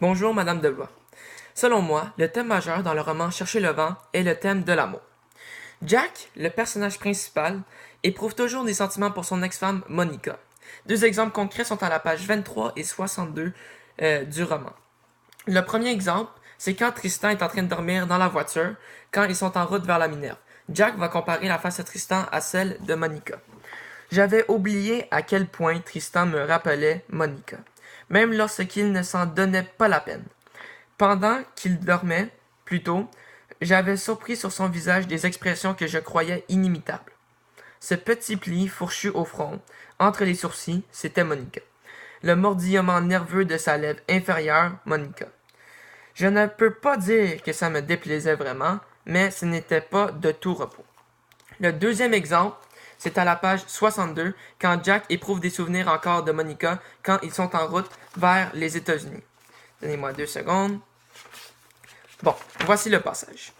Bonjour, Madame Deloy. Selon moi, le thème majeur dans le roman Chercher le vent est le thème de l'amour. Jack, le personnage principal, éprouve toujours des sentiments pour son ex-femme Monica. Deux exemples concrets sont à la page 23 et 62 du roman. Le premier exemple, c'est quand Tristan est en train de dormir dans la voiture, quand ils sont en route vers la Minerve. Jack va comparer la face de Tristan à celle de Monica. J'avais oublié à quel point Tristan me rappelait Monica, même lorsqu'il ne s'en donnait pas la peine. Pendant qu'il dormait, plutôt, j'avais surpris sur son visage des expressions que je croyais inimitables. Ce petit pli fourchu au front, entre les sourcils, c'était Monica. Le mordillement nerveux de sa lèvre inférieure, Monica. Je ne peux pas dire que ça me déplaisait vraiment, mais ce n'était pas de tout repos. Le deuxième exemple, c'est à la page 62, quand Jack éprouve des souvenirs encore de Monica quand ils sont en route vers les États-Unis. Donnez-moi 2 secondes. Bon, voici le passage.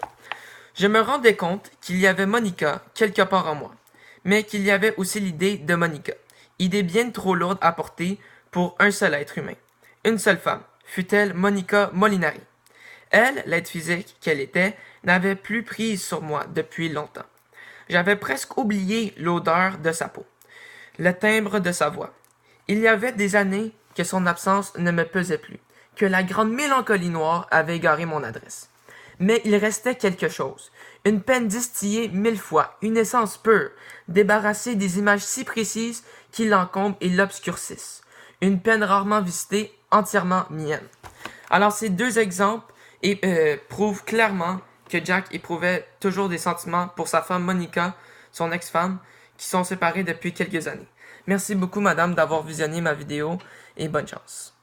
Je me rendais compte qu'il y avait Monica quelque part en moi, mais qu'il y avait aussi l'idée de Monica. Idée bien trop lourde à porter pour un seul être humain. Une seule femme, fut-elle Monica Molinari. Elle, l'être physique qu'elle était, n'avait plus prise sur moi depuis longtemps. J'avais presque oublié l'odeur de sa peau, le timbre de sa voix. Il y avait des années que son absence ne me pesait plus, que la grande mélancolie noire avait égaré mon adresse. Mais il restait quelque chose, une peine distillée 1000 fois, une essence pure, débarrassée des images si précises qui l'encombrent et l'obscurcissent. Une peine rarement visitée, entièrement mienne. Alors ces deux exemples prouvent clairement que Jack éprouvait toujours des sentiments pour sa femme Monica, son ex-femme, qui sont séparés depuis quelques années. Merci beaucoup, madame, d'avoir visionné ma vidéo et bonne chance.